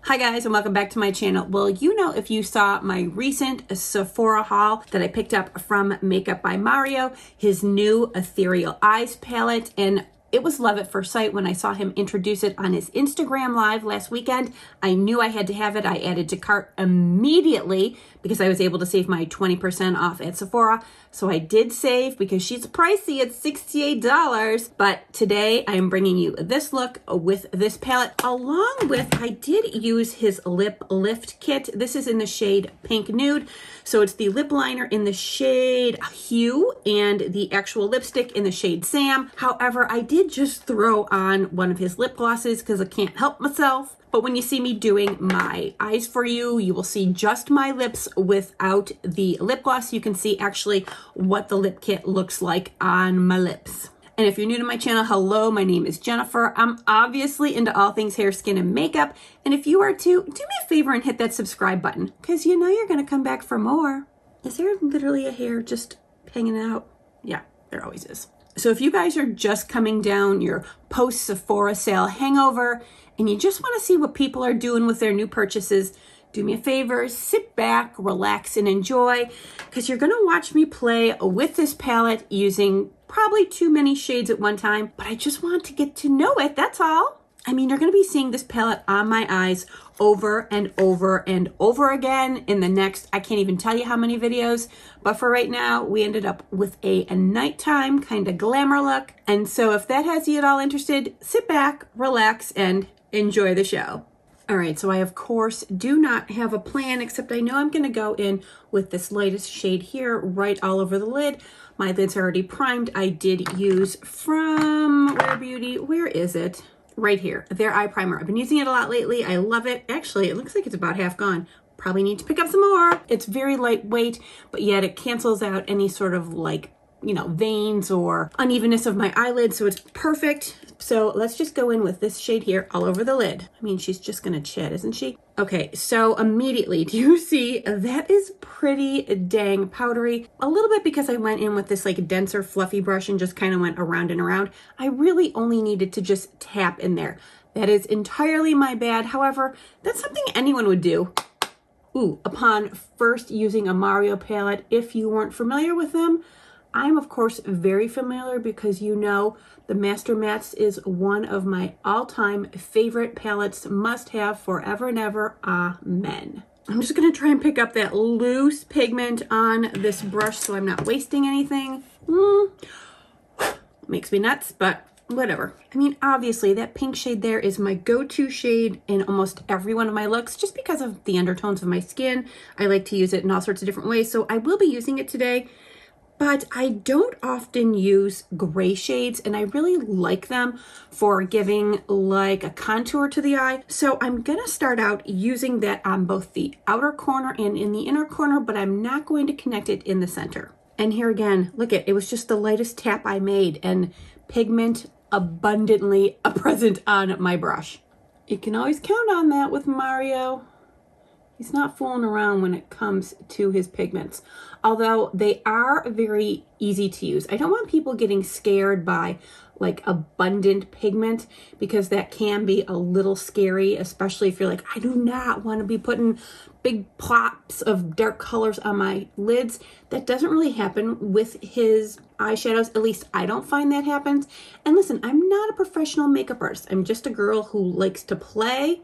Hi guys, and welcome back to my channel. Well, you know, if you saw my recent Sephora haul that I picked up from Makeup by Mario, his new Ethereal Eyes palette, and it was love at first sight when I saw him introduce it on his Instagram live last weekend. I knew I had to have it. I added to cart immediately because I was able to save my 20% off at Sephora. So I did save because she's pricey at $68. But today I am bringing you this look with this palette, along with, I did use his lip lift kit. This is in the shade Pink Nude. So it's the lip liner in the shade Hue and the actual lipstick in the shade Sam. However, I did just throw on one of his lip glosses because I can't help myself. But when you see me doing my eyes for you, you will see just my lips without the lip gloss. You can see actually what the lip kit looks like on my lips. And if you're new to my channel, hello, my name is Jennifer. I'm obviously into all things hair, skin, and makeup. And if you are too, do me a favor and hit that subscribe button because you know you're going to come back for more. Is there literally a hair just hanging out? Yeah, there always is. So if you guys are just coming down your post-Sephora sale hangover and you just want to see what people are doing with their new purchases, do me a favor, sit back, relax, and enjoy, because you're going to watch me play with this palette using probably too many shades at one time, but I just want to get to know it, that's all. I mean, you're going to be seeing this palette on my eyes over and over and over again in the next, I can't even tell you how many videos, but for right now, we ended up with a nighttime kind of glamour look. And so if that has you at all interested, sit back, relax, and enjoy the show. All right, so I, of course, do not have a plan, except I know I'm going to go in with this lightest shade here right all over the lid. My lid's are already primed. I did use from Rare Beauty. Where is it? Right here, their eye primer. I've been using it a lot lately. I love it. Actually, it looks like it's about half gone. Probably need to pick up some more. It's very lightweight, but yet it cancels out any sort of like, you know, veins or unevenness of my eyelid, so it's perfect. So let's just go in with this shade here all over the lid. I mean, she's just gonna chat, isn't she? Okay, so immediately, do you see that is pretty dang powdery? A little bit because I went in with this like denser fluffy brush and just kind of went around and around. I really only needed to just tap in there. That is entirely my bad. However, that's something anyone would do. Ooh, upon first using a Mario palette, if you weren't familiar with them, I'm, of course, very familiar because you know the Master Mattes is one of my all-time favorite palettes, must-have forever and ever. Amen. I'm just going to try and pick up that loose pigment on this brush so I'm not wasting anything. Makes me nuts, but whatever. I mean, obviously, that pink shade there is my go-to shade in almost every one of my looks just because of the undertones of my skin. I like to use it in all sorts of different ways, so I will be using it today. But I don't often use gray shades, and I really like them for giving like a contour to the eye. So I'm gonna start out using that on both the outer corner and in the inner corner, but I'm not going to connect it in the center. And here again, look it was just the lightest tap I made, and pigment abundantly present on my brush. You can always count on that with Mario. He's not fooling around when it comes to his pigments, although they are very easy to use. I don't want people getting scared by like abundant pigment because that can be a little scary, especially if you're like, I do not want to be putting big plops of dark colors on my lids. That doesn't really happen with his eyeshadows. At least I don't find that happens. And listen, I'm not a professional makeup artist. I'm just a girl who likes to play,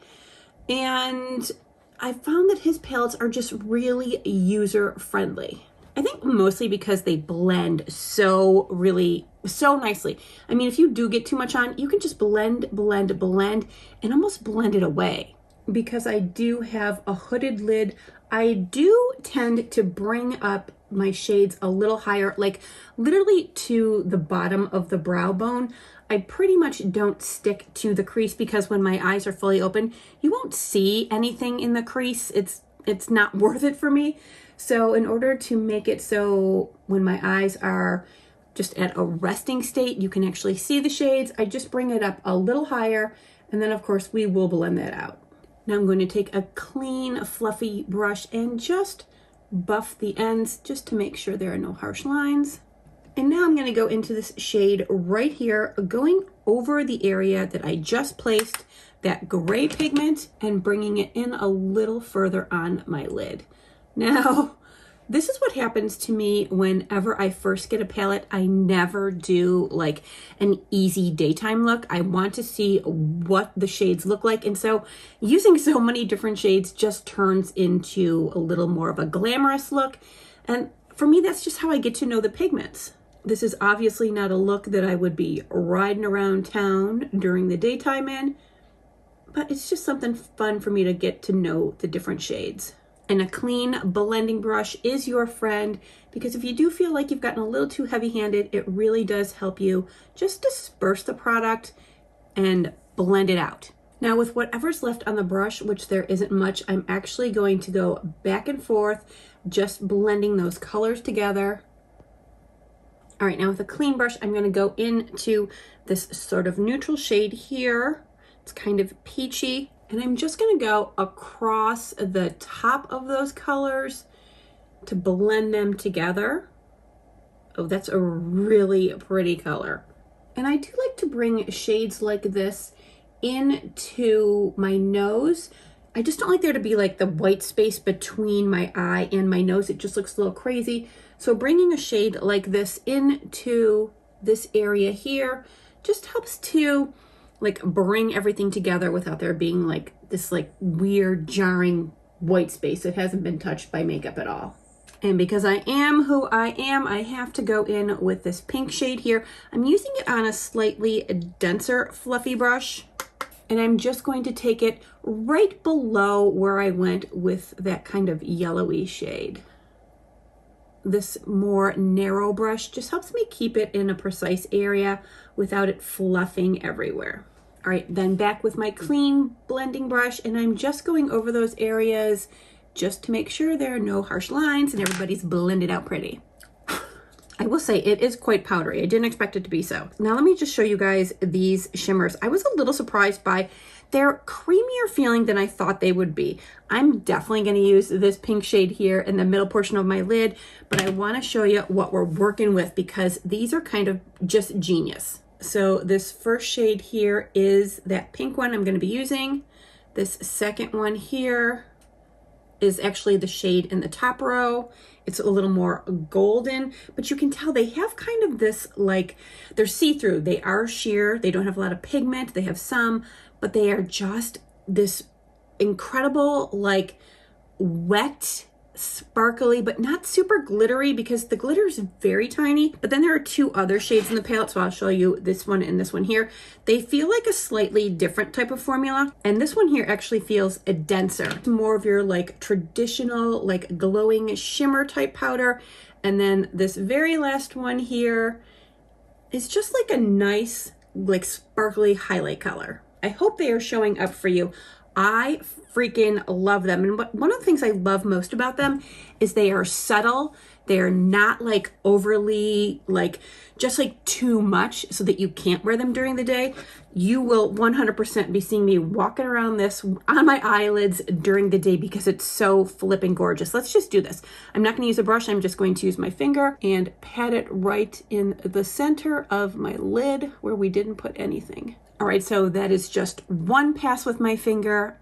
and I found that his palettes are just really user-friendly. I think mostly because they blend so nicely. I mean, if you do get too much on, you can just blend, and almost blend it away. Because I do have a hooded lid, I do tend to bring up my shades a little higher, like literally to the bottom of the brow bone. I pretty much don't stick to the crease because when my eyes are fully open, you won't see anything in the crease. It's not worth it for me. So in order to make it so when my eyes are just at a resting state, you can actually see the shades, I just bring it up a little higher, and then of course we will blend that out. Now I'm going to take a clean, fluffy brush and just buff the ends just to make sure there are no harsh lines. And now I'm going to go into this shade right here, going over the area that I just placed that gray pigment and bringing it in a little further on my lid. Now, this is what happens to me whenever I first get a palette. I never do like an easy daytime look. I want to see what the shades look like. And so using so many different shades just turns into a little more of a glamorous look. And for me, that's just how I get to know the pigments. This is obviously not a look that I would be riding around town during the daytime in, but it's just something fun for me to get to know the different shades. And a clean blending brush is your friend, because if you do feel like you've gotten a little too heavy-handed, it really does help you just disperse the product and blend it out. Now with whatever's left on the brush, which there isn't much, I'm actually going to go back and forth, just blending those colors together. All right, now with a clean brush, I'm going to go into this sort of neutral shade here. It's kind of peachy. And I'm just going to go across the top of those colors to blend them together. Oh, that's a really pretty color. And I do like to bring shades like this into my nose. I just don't like there to be like the white space between my eye and my nose. It just looks a little crazy. So bringing a shade like this into this area here just helps to like bring everything together without there being like this like weird jarring white space that hasn't been touched by makeup at all. And because I am who I am, I have to go in with this pink shade here. I'm using it on a slightly denser fluffy brush. And I'm just going to take it right below where I went with that kind of yellowy shade. This more narrow brush just helps me keep it in a precise area without it fluffing everywhere. All right, then back with my clean blending brush, and I'm just going over those areas just to make sure there are no harsh lines and everybody's blended out pretty. I will say it is quite powdery. I didn't expect it to be so. Now let me just show you guys these shimmers. I was a little surprised by their creamier feeling than I thought they would be. I'm definitely going to use this pink shade here in the middle portion of my lid, but I want to show you what we're working with because these are kind of just genius. So this first shade here is that pink one I'm going to be using. This second one here is actually the shade in the top row. It's a little more golden, but you can tell they have kind of this, like, they're see-through. They are sheer. They don't have a lot of pigment. They have some, but they are just this incredible, like, wet, sparkly, but not super glittery because the glitter is very tiny. But then there are two other shades in the palette, so I'll show you this one and this one here. They feel like a slightly different type of formula, and this one here actually feels a denser, more of your like traditional like glowing shimmer type powder. And then this very last one here is just like a nice like sparkly highlight color. I hope they are showing up for you. I freaking love them. And one of the things I love most about them is they are subtle. They are not like overly like just like too much so that you can't wear them during the day. You will 100% be seeing me walking around this on my eyelids during the day because it's so flipping gorgeous. Let's just do this. I'm not going to use a brush. I'm just going to use my finger and pat it right in the center of my lid where we didn't put anything. All right, so that is just one pass with my finger.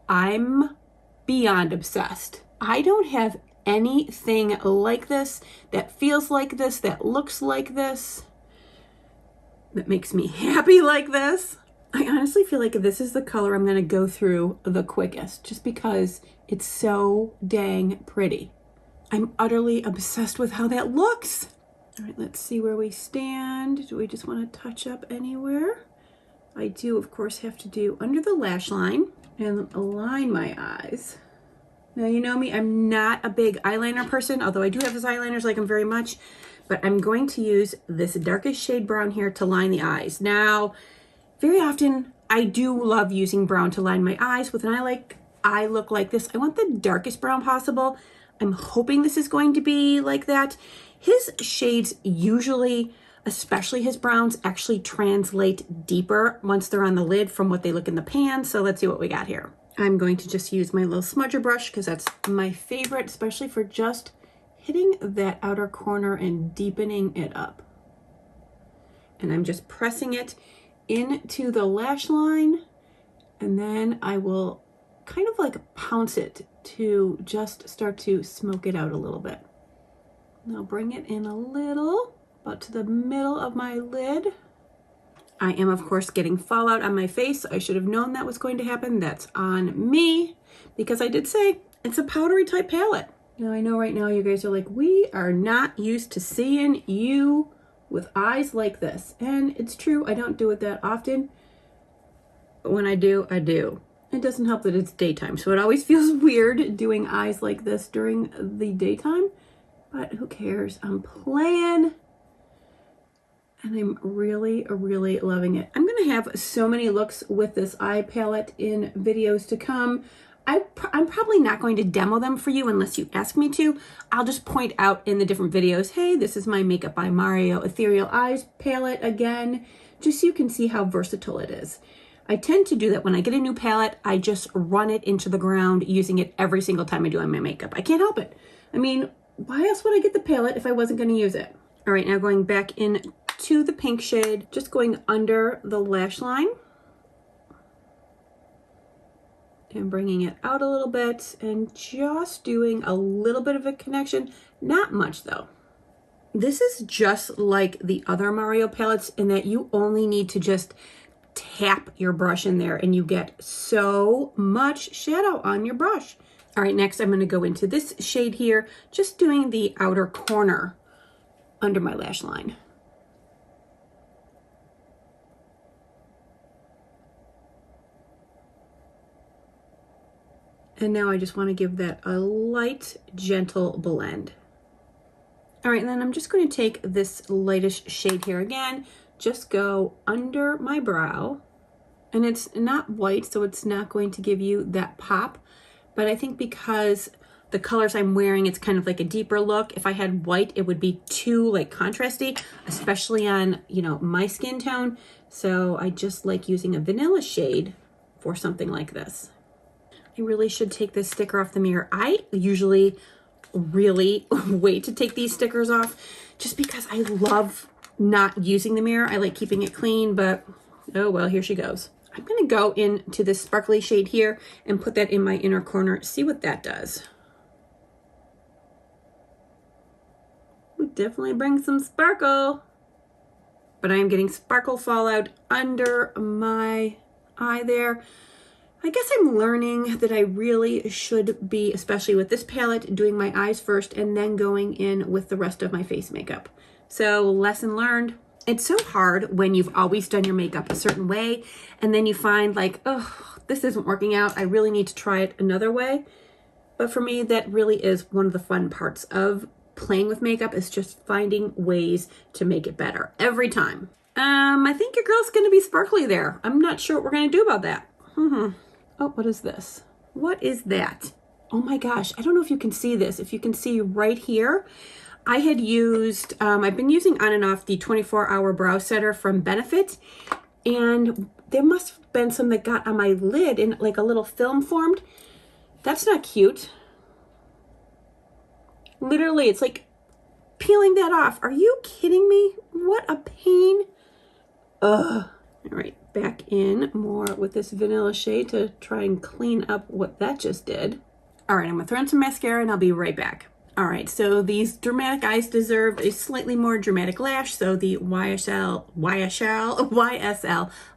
I'm beyond obsessed. I don't have anything like this, that feels like this, that looks like this, that makes me happy like this. I honestly feel like this is the color I'm going to go through the quickest, just because it's so dang pretty. I'm utterly obsessed with how that looks. All right, let's see where we stand. Do we just want to touch up anywhere? I do, of course, have to do under the lash line and align my eyes. Now, you know me, I'm not a big eyeliner person, although I do have those eyeliners, like them very much, but I'm going to use this darkest shade brown here to line the eyes. Now, very often, I do love using brown to line my eyes with an eye look like this. I want the darkest brown possible. I'm hoping this is going to be like that. His shades usually, especially his browns, actually translate deeper once they're on the lid from what they look in the pan. So let's see what we got here. I'm going to just use my little smudger brush because that's my favorite, especially for just hitting that outer corner and deepening it up. And I'm just pressing it into the lash line, and then I will kind of like pounce it to just start to smoke it out a little bit. Now bring it in a little, about to the middle of my lid. I am, of course, getting fallout on my face. I should have known that was going to happen. That's on me, because I did say it's a powdery type palette. Now, I know right now you guys are like, we are not used to seeing you with eyes like this. And it's true, I don't do it that often. But when I do, I do. It doesn't help that it's daytime, so it always feels weird doing eyes like this during the daytime. But who cares? I'm playing. And I'm really, really loving it. I'm going to have so many looks with this eye palette in videos to come. I'm probably not going to demo them for you unless you ask me to. I'll just point out in the different videos, hey, this is my Makeup by Mario Ethereal Eyes palette again, just so you can see how versatile it is. I tend to do that when I get a new palette. I just run it into the ground using it every single time I do my makeup. I can't help it. I mean, why else would I get the palette if I wasn't going to use it? All right, now going back in to the pink shade, just going under the lash line and bringing it out a little bit and just doing a little bit of a connection. Not much though. This is just like the other Mario palettes in that you only need to just tap your brush in there and you get so much shadow on your brush. All right, next I'm going to go into this shade here, just doing the outer corner under my lash line. And now I just want to give that a light, gentle blend. All right, and then I'm just going to take this lightest shade here again, just go under my brow. And it's not white, so it's not going to give you that pop. But I think because the colors I'm wearing, it's kind of like a deeper look. If I had white, it would be too like contrasty, especially on, you know, my skin tone. So I just like using a vanilla shade for something like this. I really should take this sticker off the mirror. I usually really wait to take these stickers off just because I love not using the mirror. I like keeping it clean, but oh well, here she goes. I'm gonna go into this sparkly shade here and put that in my inner corner, see what that does. Would definitely bring some sparkle, but I am getting sparkle fallout under my eye there. I guess I'm learning that I really should be, especially with this palette, doing my eyes first and then going in with the rest of my face makeup. So lesson learned. It's so hard when you've always done your makeup a certain way and then you find like, oh, this isn't working out. I really need to try it another way. But for me, that really is one of the fun parts of playing with makeup, is just finding ways to make it better every time. I think your girl's going to be sparkly there. I'm not sure what we're going to do about that. Oh, what is this? What is that? Oh my gosh, I don't know if you can see this. If you can see right here, I had used, I've been using on and off the 24-hour brow setter from Benefit, and there must have been some that got on my lid and like a little film formed. That's not cute. Literally, it's like peeling that off. Are you kidding me? What a pain. Ugh. All right, back in more with this vanilla shade to try and clean up what that just did. All right, I'm gonna throw in some mascara and I'll be right back. All right, so these dramatic eyes deserve a slightly more dramatic lash. So the YSL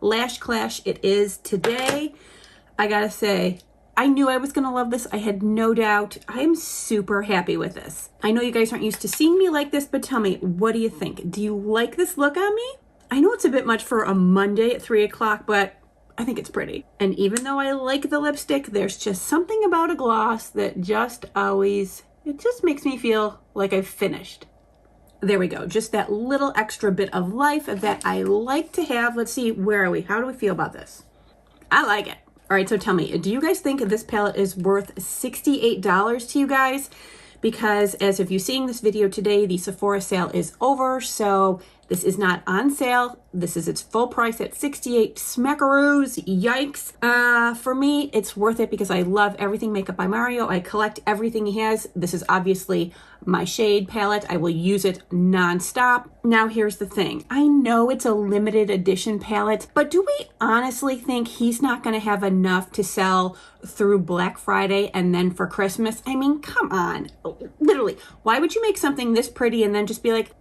Lash Clash it is today. I gotta say, I knew I was gonna love this. I had no doubt. I am super happy with this. I know you guys aren't used to seeing me like this, but tell me, what do you think? Do you like this look on me? I know it's a bit much for a Monday at 3 o'clock, but I think it's pretty. And even though I like the lipstick, there's just something about a gloss that just always, it just makes me feel like I've finished. There we go. Just that little extra bit of life that I like to have. Let's see, where are we? How do we feel about this? I like it. All right, so tell me, do you guys think this palette is worth $68 to you guys? Because as of you seeing this video today, the Sephora sale is over. So This is not on sale. This is its full price at 68 smackaroos. Yikes. For me, it's worth it because I love everything Makeup by Mario. I collect everything he has. This is obviously my shade palette. I will use it nonstop. Now, here's the thing. I know it's a limited edition palette, but do we honestly think he's not going to have enough to sell through Black Friday and then for Christmas? I mean, come on. Literally, why would you make something this pretty and then just be like,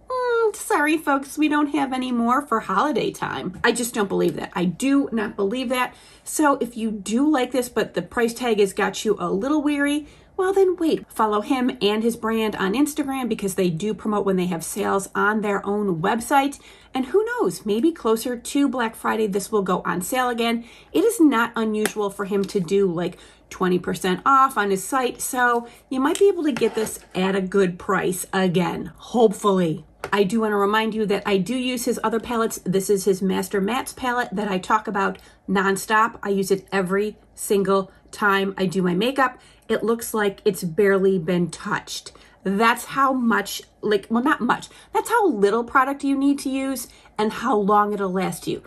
sorry, folks, we don't have any more for holiday time? I just don't believe that. I do not believe that. So if you do like this, but the price tag has got you a little weary, well, then wait. Follow him and his brand on Instagram because they do promote when they have sales on their own website. And who knows, maybe closer to Black Friday, this will go on sale again. It is not unusual for him to do like 20% off on his site. So you might be able to get this at a good price again, hopefully. I do want to remind you that I do use his other palettes. This is his Master Mattes palette that I talk about nonstop. I use it every single time I do my makeup. It looks like it's barely been touched. That's how much, well, not much. That's how little product you need to use and how long it'll last you.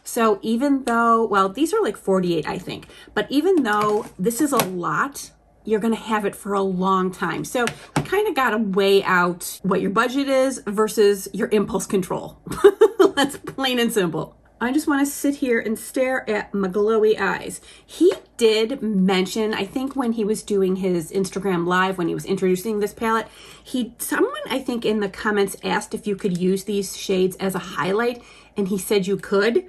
So even though, well, these are like 48, I think, but even though this is a lot, you're going to have it for a long time. So you kind of got to weigh out what your budget is versus your impulse control. That's plain and simple. I just want to sit here and stare at my glowy eyes. He did mention, I think when he was doing his Instagram live, when he was introducing this palette, someone I think in the comments asked if you could use these shades as a highlight, and he said you could.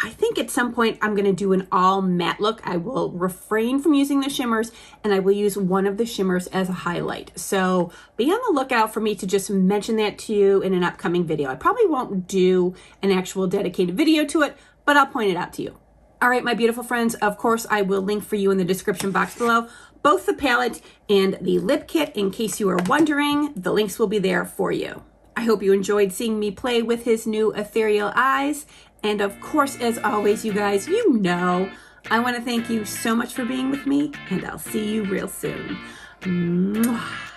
I think at some point I'm going to do an all matte look. I will refrain from using the shimmers and I will use one of the shimmers as a highlight. So be on the lookout for me to just mention that to you in an upcoming video. I probably won't do an actual dedicated video to it, but I'll point it out to you. All right, my beautiful friends, of course, I will link for you in the description box below both the palette and the lip kit in case you are wondering. The links will be there for you. I hope you enjoyed seeing me play with his new ethereal eyes. And of course, as always, you guys, you know, I want to thank you so much for being with me, and I'll see you real soon. Mwah.